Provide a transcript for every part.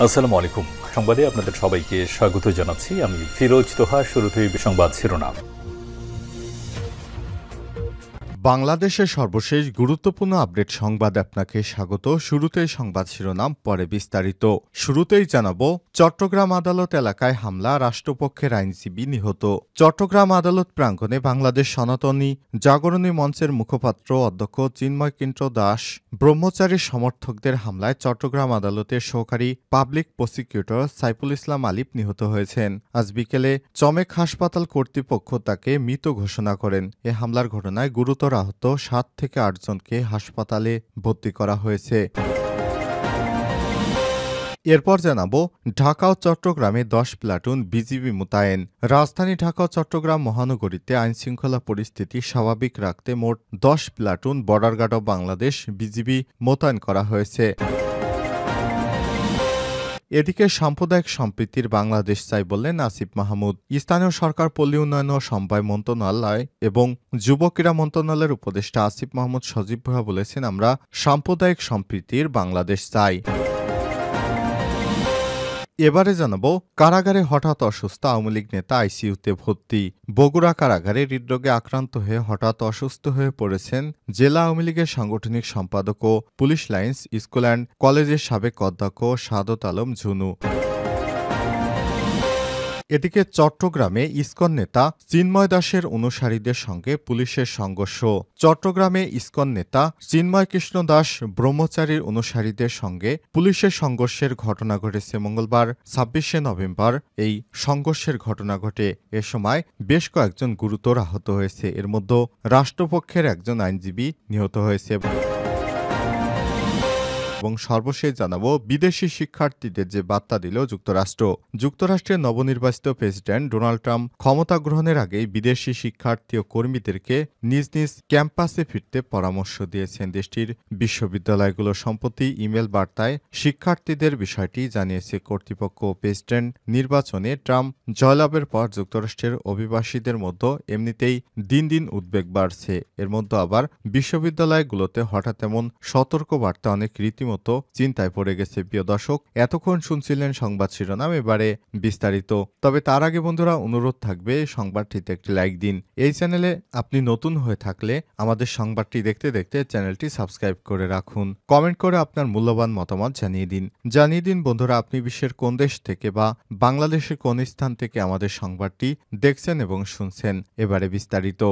আসসালামু আলাইকুম। সংবাদে আপনাদের সবাইকে স্বাগত জানাচ্ছি। আমি ফিরোজ তোহা। শুরুতেই সংবাদ শিরোনাম। বাংলাদেশের সর্বশেষ গুরুত্বপূর্ণ আপডেট সংবাদ আপনাকে স্বাগত। শুরুতেই সংবাদ শিরোনাম, পরে বিস্তারিত। শুরুতেই জানাব, চট্টগ্রাম আদালত এলাকায় হামলা, রাষ্ট্রপক্ষের আইনজীবী নিহত। চট্টগ্রাম আদালত প্রাঙ্গণে বাংলাদেশ সনাতনী জাগরণী মঞ্চের মুখপাত্র অধ্যক্ষ চিন্ময় কিন্ট্র দাস ব্রহ্মচারীর সমর্থকদের হামলায় চট্টগ্রাম আদালতের সহকারী পাবলিক প্রসিকিউটর সাইফুল ইসলাম আলিফ নিহত হয়েছেন। আজ বিকেলে চমেক হাসপাতাল কর্তৃপক্ষ তাকে মৃত ঘোষণা করেন। এ হামলার ঘটনায় গুরুতর আহত ৭ থেকে ৮ জনকে হাসপাতালে ভর্তি করা হয়েছে। এরপর জানাবো, ঢাকা ও চট্টগ্রামে ১০ প্লাটুন বিজিবি মোতায়েন। রাজধানী ঢাকা ও চট্টগ্রাম মহানগরীতে আইনশৃঙ্খলা পরিস্থিতি স্বাভাবিক রাখতে মোট ১০ platoon border guard of Bangladesh BGB মোতায়েন করা হয়েছে। এদিকে সাম্প্রদায়িক সম্প্রীতির বাংলাদেশ চাই বললেন আসিফ মাহমুদ। স্থানীয় সরকার, পল্লী উন্নয়ন ও সমবায় মন্ত্রণালয় এবং যুব ক্রীড়া মন্ত্রণালয়ের উপদেষ্টা আসিফ মাহমুদ সজীব ভুঁইয়া বলেছেন, আমরা সাম্প্রদায়িক সম্প্রীতির বাংলাদেশ চাই। এবারে জানাবো, কারাগারে হঠাৎ অসুস্থ আওয়ামী লীগ নেতা আইসিইউতে ভর্তি। বগুড়া কারাগারে হৃদরোগে আক্রান্ত হয়ে হঠাৎ অসুস্থ হয়ে পড়েছেন জেলা আওয়ামী লীগের সাংগঠনিক সম্পাদক ও পুলিশ লাইন্স স্কুল অ্যান্ড কলেজের সাবেক অধ্যক্ষ সাদত আলম ঝুনু। এদিকে চট্টগ্রামে ইসকন নেতা চিন্ময় দাসের অনুসারীদের সঙ্গে পুলিশের সংঘর্ষ। চট্টগ্রামে ইসকন নেতা চিন্ময় কৃষ্ণ দাস ব্রহ্মচারীর অনুসারীদের সঙ্গে পুলিশের সংঘর্ষের ঘটনা ঘটেছে মঙ্গলবার ২৬শে নভেম্বর। এই সংঘর্ষের ঘটনা ঘটে। এ সময় বেশ কয়েকজন গুরুতর আহত হয়েছে। এর মধ্যে রাষ্ট্রপক্ষের একজন আইনজীবী নিহত হয়েছে। এবং সর্বশেষ জানাবো, বিদেশি শিক্ষার্থীদের যে বার্তা দিল যুক্তরাষ্ট্র। যুক্তরাষ্ট্রের নবনির্বাচিত প্রেসিডেন্ট ডোনাল্ড ট্রাম্প ক্ষমতা গ্রহণের আগেই বিদেশি শিক্ষার্থী ও কর্মীদেরকে নিজ নিজ ক্যাম্পাসে ফিরতে পরামর্শ দিয়েছেন। দেশটির বিশ্ববিদ্যালয়গুলো সম্প্রতি ইমেল বার্তায় শিক্ষার্থীদের বিষয়টি জানিয়েছে কর্তৃপক্ষ। প্রেসিডেন্ট নির্বাচনে ট্রাম্প জয়লাভের পর যুক্তরাষ্ট্রের অভিবাসীদের মধ্যে এমনিতেই দিন দিন উদ্বেগ বাড়ছে। এর মধ্যে আবার বিশ্ববিদ্যালয়গুলোতে হঠাৎ এমন সতর্ক বার্তা অনেক রীতিমতো চিন্তায় পড়ে গেছে। প্রিয় দর্শক, এতক্ষণ শুনছিলেন সংবাদ শিরোনাম, এবারে বিস্তারিত। তবে তার আগে বন্ধুরা, অনুরোধ থাকবে সংবাদটিতে একটি লাইক দিন। এই চ্যানেলে আপনি নতুন হয়ে থাকলে আমাদের সংবাদটি দেখতে দেখতে চ্যানেলটি সাবস্ক্রাইব করে রাখুন। কমেন্ট করে আপনার মূল্যবান মতামত জানিয়ে দিন বন্ধুরা, আপনি বিশ্বের কোন দেশ থেকে বা বাংলাদেশের কোন স্থান থেকে আমাদের সংবাদটি দেখছেন এবং শুনছেন। এবারে বিস্তারিত।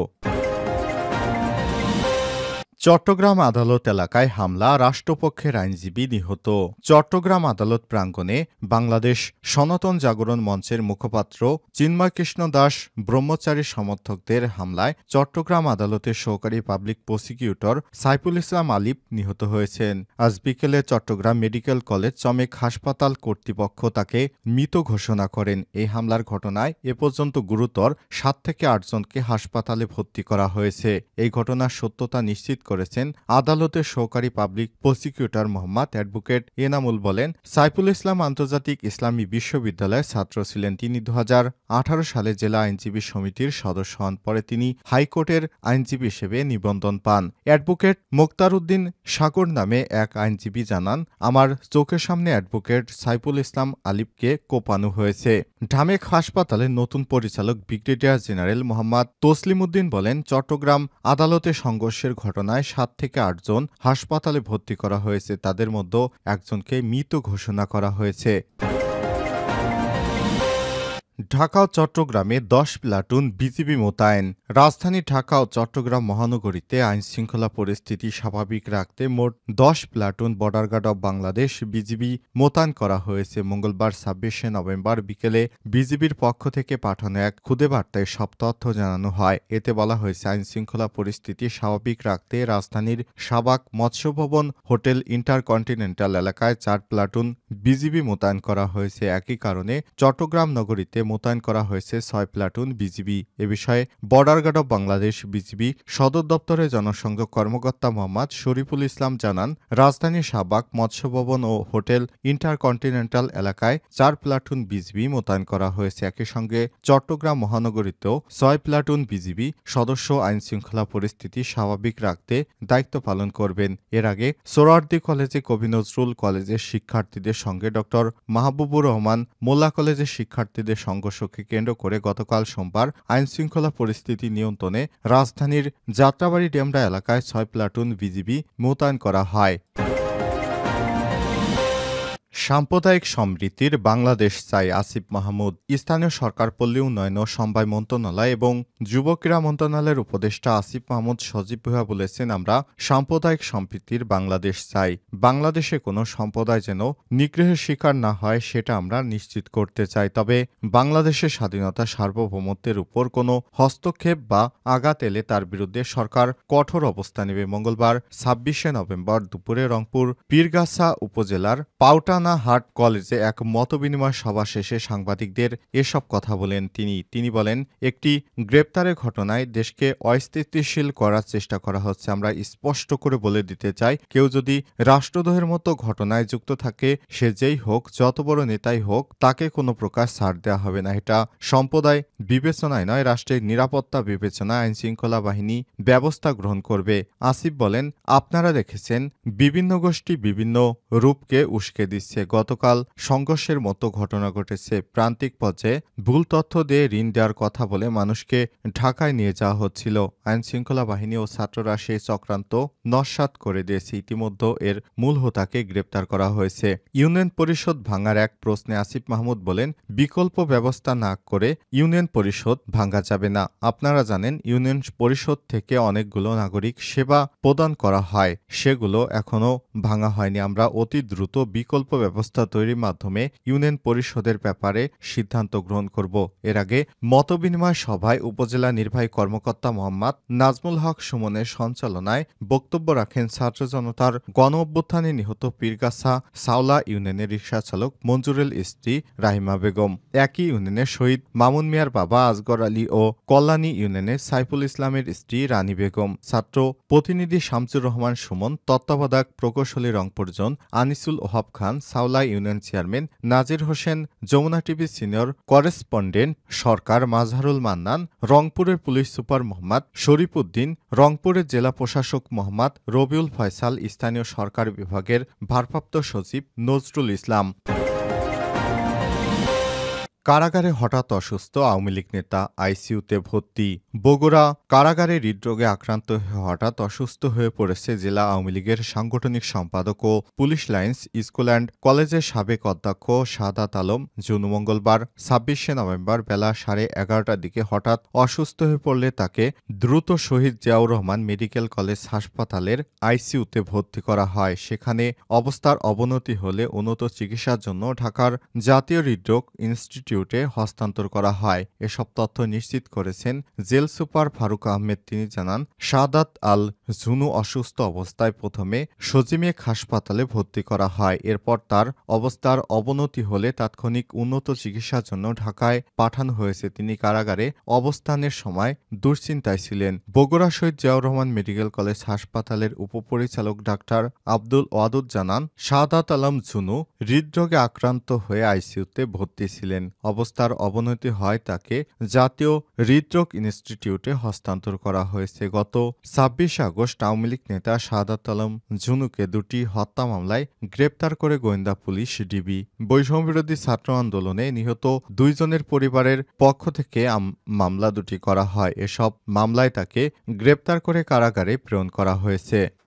চট্টগ্রাম আদালত এলাকায় হামলা, রাষ্ট্রপক্ষের আইনজীবী নিহত। চট্টগ্রাম আদালত প্রাঙ্গণে বাংলাদেশ সনাতন জাগরণ মঞ্চের মুখপাত্র চিন্ময় কৃষ্ণ দাস ব্রহ্মচারী সমর্থকদের হামলায় চট্টগ্রাম আদালতের সহকারী পাবলিক প্রসিকিউটর সাইফুল ইসলাম আলিফ নিহত হয়েছেন। আজ বিকেলে চট্টগ্রাম মেডিকেল কলেজ চমেক হাসপাতাল কর্তৃপক্ষ তাকে মৃত ঘোষণা করেন। এই হামলার ঘটনায় এ পর্যন্ত গুরুতর ৭ থেকে ৮ জনকে হাসপাতালে ভর্তি করা হয়েছে। এই ঘটনার সত্যতা নিশ্চিত করেছেন আদালতের সহকারী public prosecutor Mohammad advocate Enamul বলেন, সাইফুল ইসলাম আন্তর্জাতিক ইসলামী বিশ্ববিদ্যালয়ের ছাত্র ছিলেন। তিনি ২০১৮ সালে জেলা আইনজীবী সমিতির সদস্য হন। পরে তিনি হাইকোর্টের আইনজীবী হিসেবে নিবন্ধন পান। অ্যাডভোকেট মোক্তার উদ্দিন সাগর নামে এক আইনজীবী জানান, আমার চোখের সামনে অ্যাডভোকেট সাইফুল ইসলাম আলিফকে কোপানো হয়েছে। ঢামেক হাসপাতালের নতুন পরিচালক ব্রিগেডিয়ার জেনারেল মোহাম্মদ তসলিম উদ্দিন বলেন, চট্টগ্রাম আদালতে সংঘর্ষের ঘটনায় ৭ থেকে ৮ জন হাসপাতালে ভর্তি করা হয়েছে। তাদের মধ্যে একজনকে মৃত ঘোষণা করা হয়েছে। ঢাকা ও চট্টগ্রামে ১০ প্লাটুন বিজিবি মোতায়েন। রাজধানী ঢাকা ও চট্টগ্রাম মহানগরীতে আইনশৃঙ্খলা পরিস্থিতি স্বাভাবিক রাখতে মোট ১০ platoon border guard of Bangladesh BGB মোতায়েন করা হয়েছে। মঙ্গলবার ২৬শে নভেম্বর বিকেলে বিজিবির পক্ষ থেকে পাঠানো এক খুদে বার্তায় সব তথ্য জানানো হয়। এতে বলা হয়েছে, আইনশৃঙ্খলা পরিস্থিতি স্বাভাবিক রাখতে রাজধানীর শাহবাগ মৎস্য ভবন হোটেল ইন্টারকন্টিনেন্টাল এলাকায় ৪ প্লাটুন বিজিবি মোতায়েন করা হয়েছে। একই কারণে চট্টগ্রাম নগরীতে মোতায়েন করা হয়েছে ৬ প্লাটুন বিজিবি। এ বিষয়ে border guard of Bangladesh BGB সদর দপ্তরের জনসংযোগ কর্মকর্তা মোহাম্মদ শরীফুল ইসলাম জানান, রাজধানী শাহবাগ, মৎস্য ভবন ও হোটেল ইন্টারকন্টিনেন্টাল এলাকায় ৪ প্লাটুন বিজিবি মোতায়েন করা হয়েছে। একই সঙ্গে চট্টগ্রাম মহানগরীতেও ৬ প্লাটুন বিজিবি সদস্য আইনশৃঙ্খলা পরিস্থিতি স্বাভাবিক রাখতে দায়িত্ব পালন করবেন। এর আগে সোহরাওয়ার্দী কলেজে কবি নজরুল কলেজের শিক্ষার্থীদের সঙ্গে ডক্টর মাহবুবুর রহমান মোল্লা কলেজের শিক্ষার্থীদের সংঘর্ষকে কেন্দ্র করে গতকাল সোমবার আইনশৃঙ্খলা পরিস্থিতি নিয়ন্ত্রণে রাজধানীর যাত্রাবাড়ি ডেমরা এলাকায় ৬ প্লাটুন বিজিবি মোতায়েন করা হয়। সাম্প্রদায়িক সম্প্রীতির বাংলাদেশ চাই আসিফ মাহমুদ। স্থানীয় সরকার, পল্লী উন্নয়ন ও সমবায় মন্ত্রণালয় এবং যুব ক্রীড়া মন্ত্রণালয়ের উপদেষ্টা আসিফ মাহমুদ সজীব ভুঁইয়া বলেছেন, আমরা সাম্প্রদায়িক সম্প্রীতির বাংলাদেশ চাই। বাংলাদেশে কোনো সম্প্রদায় যেন নিগ্রহের শিকার না হয় সেটা আমরা নিশ্চিত করতে চাই। তবে বাংলাদেশের স্বাধীনতা, সার্বভৌমত্বের উপর কোনো হস্তক্ষেপ বা আঘাত এলে তার বিরুদ্ধে সরকার কঠোর অবস্থান নেবে। মঙ্গলবার ২৬শে নভেম্বর দুপুরে রংপুর পীরগাছা উপজেলার পাউটানা হাট কলেজে এক মতবিনিময় সভা শেষে সাংবাদিকদের এসব কথা বলেন তিনি বলেন, একটি গ্রেপ্তারের ঘটনায় দেশকে অস্থিতিশীল করার চেষ্টা করা হচ্ছে। আমরা স্পষ্ট করে বলে দিতে চাই, কেউ যদি রাষ্ট্রদ্রোহের মতো ঘটনায় যুক্ত থাকে, সে যেই হোক, যত বড় নেতাই হোক, তাকে কোনো প্রকার ছাড় দেওয়া হবে না। এটা সম্প্রদায় বিবেচনায় নয়, রাষ্ট্রের নিরাপত্তা বিবেচনায় আইনশৃঙ্খলা বাহিনী ব্যবস্থা গ্রহণ করবে। আসিফ বলেন, আপনারা দেখেছেন বিভিন্ন গোষ্ঠী বিভিন্ন রূপকে উস্কে দিচ্ছে। গতকাল সংঘর্ষের মতো ঘটনা ঘটেছে। প্রান্তিক পর্যায়ে ভুল তথ্য দিয়ে ঋণ দেওয়ার কথা বলে মানুষকে ঢাকায় নিয়ে যাওয়া হচ্ছিল। আইনশৃঙ্খলা বাহিনী ও ছাত্ররা সেই চক্রান্ত নস্যাৎ করে দিয়েছে। ইতিমধ্যে এর মূল হোতাকে গ্রেপ্তার করা হয়েছে। ইউনিয়ন পরিষদ ভাঙার এক প্রশ্নে আসিফ মাহমুদ বলেন, বিকল্প ব্যবস্থা না করে ইউনিয়ন পরিষদ ভাঙা যাবে না। আপনারা জানেন, ইউনিয়ন পরিষদ থেকে অনেকগুলো নাগরিক সেবা প্রদান করা হয়, সেগুলো এখনো ভাঙা হয়নি। আমরা অতি দ্রুত বিকল্প ব্যবস্থা তৈরির মাধ্যমে ইউনিয়ন পরিষদের ব্যাপারে সিদ্ধান্ত গ্রহণ করব। এর আগে মতবিনিময় সভায় উপজেলা নির্বাহী কর্মকর্তা মোহাম্মদ নাজমুল হক সুমনের সঞ্চালনায় বক্তব্য রাখেন ছাত্র জনতার গণ অভ্যুত্থানে নিহত পীরগাছা সাওলা ইউনিয়নের রিকশাচালক মঞ্জুরের স্ত্রী রাহিমা বেগম, একই ইউনিয়নের শহীদ মামুন মিয়ার বাবা আসগর আলী ও কল্যাণী ইউনিয়নের সাইফুল ইসলামের স্ত্রী রানী বেগম, ছাত্র প্রতিনিধি শামসুর রহমান সুমন, তত্ত্বাবধায়ক প্রকৌশলী Rangpur zone Anisul Wahab Khan, Saola union chairman Nazir Hossain, Jamuna TV senior correspondent Sarkar Mazharul Mannan, রংপুরের পুলিশ সুপার মোহাম্মদ শরীফ উদ্দিন, রংপুরের জেলা প্রশাসক মোহাম্মদ রবিউল ফয়সাল, স্থানীয় সরকার বিভাগের ভারপ্রাপ্ত সচিব নজরুল ইসলাম। কারাগারে হঠাৎ অসুস্থ আওয়ামী লীগ নেতা আইসিইউতে ভর্তি। বগুড়া কারাগারে হৃদরোগে আক্রান্ত হয়ে হঠাৎ অসুস্থ হয়ে পড়েছে জেলা আওয়ামী লীগের সাংগঠনিক সম্পাদক ও পুলিশ লাইন্স স্কুল অ্যান্ড কলেজের সাবেক অধ্যক্ষ শাহাদাত আলম জুনু। মঙ্গলবার ২৬শে নভেম্বর বেলা 11:30টার দিকে হঠাৎ অসুস্থ হয়ে পড়লে তাকে দ্রুত শহীদ জিয়াউর রহমান মেডিকেল কলেজ হাসপাতালের আইসিইউতে ভর্তি করা হয়। সেখানে অবস্থার অবনতি হলে উন্নত চিকিৎসার জন্য ঢাকার জাতীয় হৃদরোগ ইনস্টিটিউটে হস্তান্তর করা হয়। এসব তথ্য নিশ্চিত করেছেন জেল সুপার ফারুক আহমেদ। তিনি জানান, শাহাদাত আল জুনু অসুস্থ অবস্থায় প্রথমে সজিমেক হাসপাতালে ভর্তি করা হয়। এরপর তার অবস্থার অবনতি হলে তাৎক্ষণিক উন্নত চিকিৎসার জন্য ঢাকায় পাঠানো হয়েছে। তিনি কারাগারে অবস্থানের সময় দুশ্চিন্তায় ছিলেন। বগুড়া শহীদ জিয়াউর রহমান মেডিকেল কলেজ হাসপাতালের উপপরিচালক ডাক্তার আব্দুল ওয়াদুদ জানান, শাহাদাত আলম জুনু হৃদরোগে আক্রান্ত হয়ে আইসিইউতে ভর্তি ছিলেন। অবস্থার অবনতি হয় তাকে জাতীয় হৃদরোগ ইনস্টিটিউটে হস্তান্তর করা হয়েছে। গত ২৬ আগস্ট আওয়ামী লীগ নেতা শাহাদাত আলম জুনুকে দুটি হত্যা মামলায় গ্রেপ্তার করে গোয়েন্দা পুলিশ ডিবি। বৈষম্যবিরোধী ছাত্র আন্দোলনে নিহত ২ জনের পরিবারের পক্ষ থেকে মামলা দুটি করা হয়। এসব মামলায় তাকে গ্রেপ্তার করে কারাগারে প্রেরণ করা হয়েছে।